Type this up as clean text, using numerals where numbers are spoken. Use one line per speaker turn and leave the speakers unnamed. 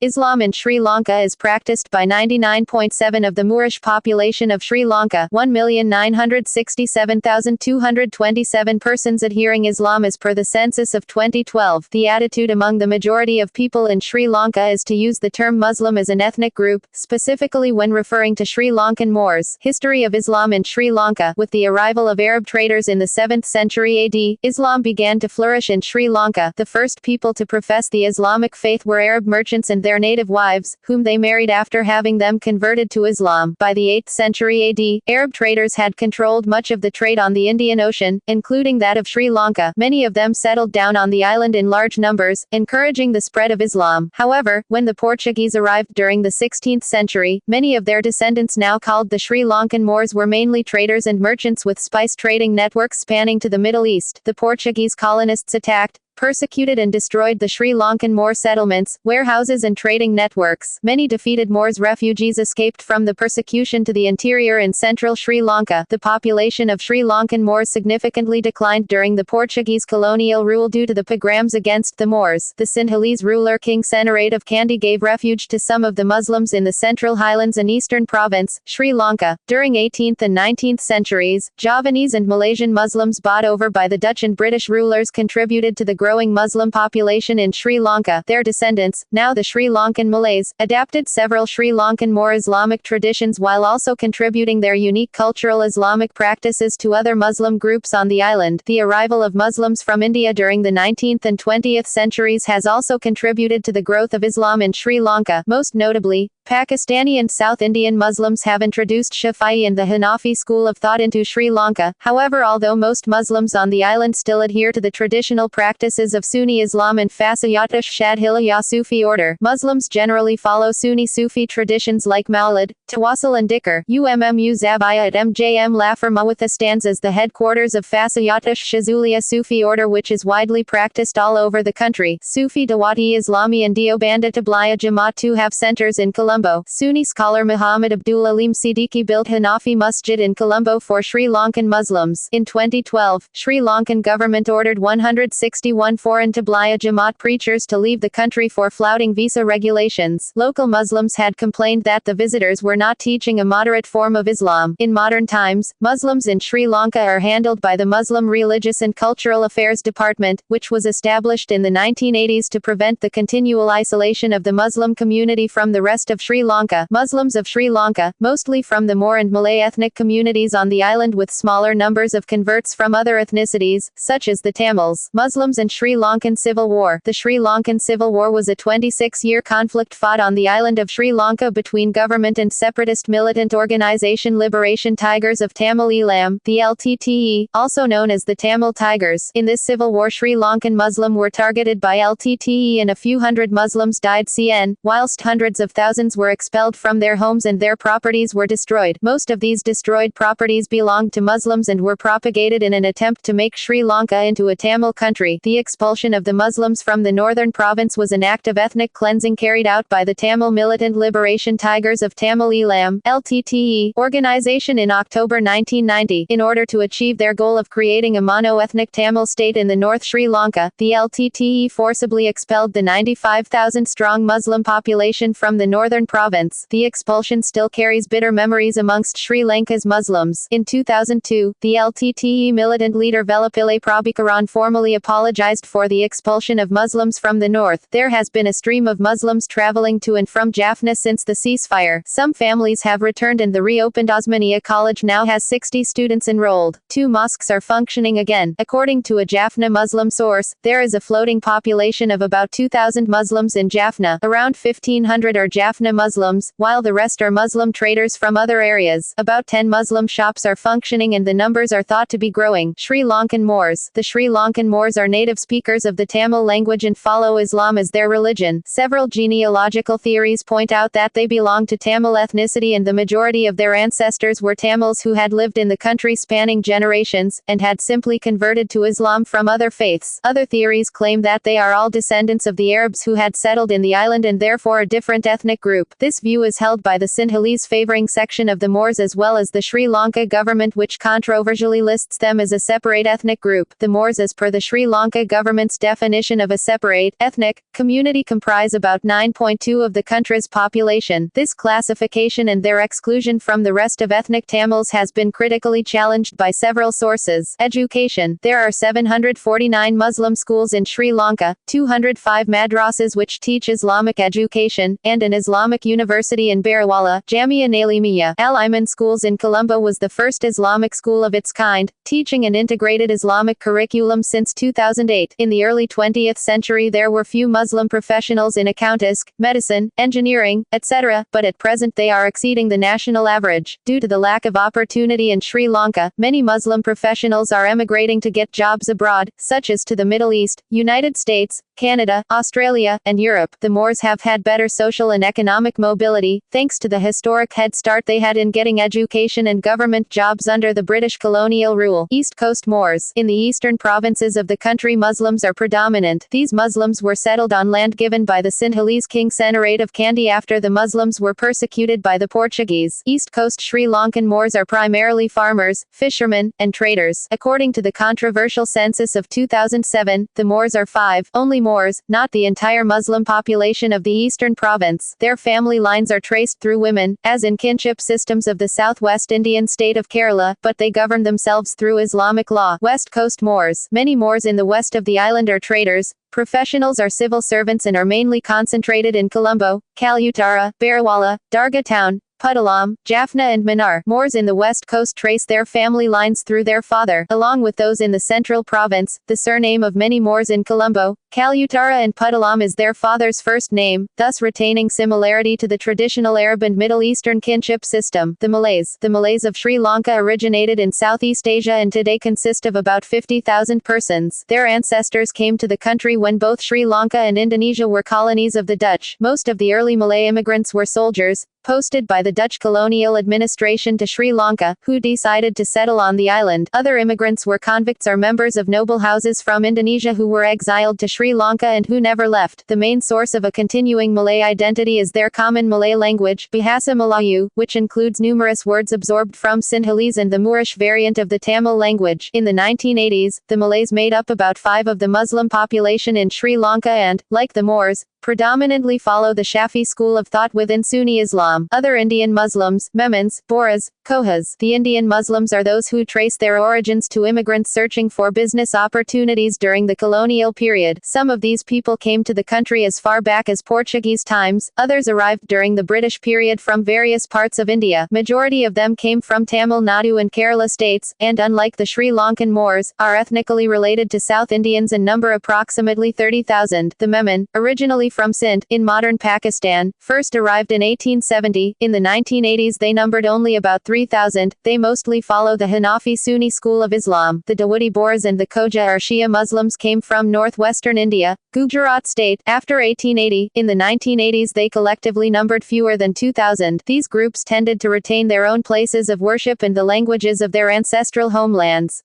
Islam in Sri Lanka is practiced by 99.7% of the Moorish population of Sri Lanka, 1,967,227 persons adhering Islam as per the census of 2012. The attitude among the majority of people in Sri Lanka is to use the term Muslim as an ethnic group, specifically when referring to Sri Lankan Moors. History of Islam in Sri Lanka. With the arrival of Arab traders in the 7th century AD, Islam began to flourish in Sri Lanka. The first people to profess the Islamic faith were Arab merchants and their native wives, whom they married after having them converted to Islam. By the 8th century AD, Arab traders had controlled much of the trade on the Indian Ocean, including that of Sri Lanka. Many of them settled down on the island in large numbers, encouraging the spread of Islam. However, when the Portuguese arrived during the 16th century, many of their descendants, now called the Sri Lankan Moors, were mainly traders and merchants with spice trading networks spanning to the Middle East. The Portuguese colonists attacked, persecuted and destroyed the Sri Lankan Moor settlements, warehouses and trading networks. Many defeated Moors refugees escaped from the persecution to the interior and central Sri Lanka. The population of Sri Lankan Moors significantly declined during the Portuguese colonial rule due to the pogroms against the Moors. The Sinhalese ruler King Senarate of Kandy gave refuge to some of the Muslims in the central highlands and eastern province, Sri Lanka. During 18th and 19th centuries, Javanese and Malaysian Muslims bought over by the Dutch and British rulers contributed to the growing Muslim population in Sri Lanka. Their descendants, now the Sri Lankan Malays, adapted several Sri Lankan Moor Islamic traditions while also contributing their unique cultural Islamic practices to other Muslim groups on the island. The arrival of Muslims from India during the 19th and 20th centuries has also contributed to the growth of Islam in Sri Lanka. Most notably, Pakistani and South Indian Muslims have introduced Shafi'i and the Hanafi school of thought into Sri Lanka. However, although most Muslims on the island still adhere to the traditional practices of Sunni Islam and Fasayatish Shadhiliyah Sufi order, Muslims generally follow Sunni Sufi traditions like Mawlid, Tawassul and Dhikr. Ummu Zabaya at MJM Lafar Mawatha stands as the headquarters of Fasayatish Shazuliya Sufi order, which is widely practiced all over the country. Sufi Dawati Islami and Deobanda Tabliya Jamaat too have centers in Colombo. Sunni scholar Muhammad Abdul Alim Siddiqui built Hanafi Masjid in Colombo for Sri Lankan Muslims. In 2012, Sri Lankan government ordered 161 foreign Tabliya Jamaat preachers to leave the country for flouting visa regulations. Local Muslims had complained that the visitors were not teaching a moderate form of Islam. In modern times, Muslims in Sri Lanka are handled by the Muslim Religious and Cultural Affairs Department, which was established in the 1980s to prevent the continual isolation of the Muslim community from the rest of Sri Lanka. Muslims of Sri Lanka, mostly from the Moor and Malay ethnic communities on the island with smaller numbers of converts from other ethnicities, such as the Tamils. Muslims and Sri Lankan Civil War. The Sri Lankan Civil War was a 26-year conflict fought on the island of Sri Lanka between government and separatist militant organization Liberation Tigers of Tamil Eelam, the LTTE, also known as the Tamil Tigers. In this civil war, Sri Lankan Muslim were targeted by LTTE and a few hundred Muslims died CN, whilst hundreds of thousands were expelled from their homes and their properties were destroyed. Most of these destroyed properties belonged to Muslims and were propagated in an attempt to make Sri Lanka into a Tamil country. The expulsion of the Muslims from the northern province was an act of ethnic cleansing carried out by the Tamil Militant Liberation Tigers of Tamil Eelam (LTTE) organization in October 1990. In order to achieve their goal of creating a mono-ethnic Tamil state in the North Sri Lanka, the LTTE forcibly expelled the 95,000-strong Muslim population from the northern province. The expulsion still carries bitter memories amongst Sri Lanka's Muslims. In 2002, the LTTE militant leader Velapillai Prabhakaran formally apologized for the expulsion of Muslims from the north. There has been a stream of Muslims traveling to and from Jaffna since the ceasefire. Some families have returned and the reopened Osmania College now has 60 students enrolled. 2 mosques are functioning again. According to a Jaffna Muslim source, there is a floating population of about 2,000 Muslims in Jaffna. Around 1,500 are Jaffna Muslims, while the rest are Muslim traders from other areas. About 10 Muslim shops are functioning and the numbers are thought to be growing. Sri Lankan Moors. The Sri Lankan Moors are native speakers of the Tamil language and follow Islam as their religion. Several genealogical theories point out that they belong to Tamil ethnicity and the majority of their ancestors were Tamils who had lived in the country spanning generations, and had simply converted to Islam from other faiths. Other theories claim that they are all descendants of the Arabs who had settled in the island and therefore a different ethnic group. group. This view is held by the Sinhalese favouring section of the Moors as well as the Sri Lanka government, which controversially lists them as a separate ethnic group. The Moors, as per the Sri Lanka government's definition of a separate, ethnic, community, comprise about 9.2% of the country's population. This classification and their exclusion from the rest of ethnic Tamils has been critically challenged by several sources. Education. There are 749 Muslim schools in Sri Lanka, 205 madrasas which teach Islamic education, and an Islamic university in Barawala. Jamia Nalimiyya Al-Iman Schools in Colombo was the first Islamic school of its kind, teaching an integrated Islamic curriculum since 2008. In the early 20th century there were few Muslim professionals in accountancy, medicine, engineering, etc., but at present they are exceeding the national average. Due to the lack of opportunity in Sri Lanka, many Muslim professionals are emigrating to get jobs abroad, such as to the Middle East, United States, Canada, Australia, and Europe. The Moors have had better social and economic mobility, thanks to the historic head start they had in getting education and government jobs under the British colonial rule. East Coast Moors. In the eastern provinces of the country Muslims are predominant. These Muslims were settled on land given by the Sinhalese King Senarat of Kandy after the Muslims were persecuted by the Portuguese. East Coast Sri Lankan Moors are primarily farmers, fishermen, and traders. According to the controversial census of 2007, the Moors are only Moors, not the entire Muslim population of the eastern province. Their family lines are traced through women, as in kinship systems of the southwest Indian state of Kerala, but they govern themselves through Islamic law. West Coast Moors. Many Moors in the west of the island are traders, professionals or civil servants and are mainly concentrated in Colombo, Kalutara, Barawala, Darga Town, Puttalam, Jaffna and Mannar. Moors in the west coast trace their family lines through their father, along with those in the central province. The surname of many Moors in Colombo, Kalutara and Puttalam is their father's first name, thus retaining similarity to the traditional Arab and Middle Eastern kinship system. The Malays. The Malays of Sri Lanka originated in Southeast Asia and today consist of about 50,000 persons. Their ancestors came to the country when both Sri Lanka and Indonesia were colonies of the Dutch. Most of the early Malay immigrants were soldiers, posted by the Dutch colonial administration to Sri Lanka, who decided to settle on the island. Other immigrants were convicts or members of noble houses from Indonesia who were exiled to Sri Lanka and who never left. The main source of a continuing Malay identity is their common Malay language, Bahasa Melayu, which includes numerous words absorbed from Sinhalese and the Moorish variant of the Tamil language. In the 1980s, the Malays made up about 5% of the Muslim population in Sri Lanka and, like the Moors, predominantly follow the Shafi school of thought within Sunni Islam. Other Indian Muslims, Memons, Bohras, Kohas. The Indian Muslims are those who trace their origins to immigrants searching for business opportunities during the colonial period. Some of these people came to the country as far back as Portuguese times, others arrived during the British period from various parts of India. Majority of them came from Tamil Nadu and Kerala states, and unlike the Sri Lankan Moors, are ethnically related to South Indians and number approximately 30,000. The Memon, originally from Sindh, in modern Pakistan, first arrived in 1870. In the 1980s they numbered only about 3,000. They mostly follow the Hanafi Sunni school of Islam. The Dawoodi Bohras and the Khoja or Shia Muslims came from northwestern India, Gujarat state, after 1880. In the 1980s they collectively numbered fewer than 2,000. These groups tended to retain their own places of worship and the languages of their ancestral homelands.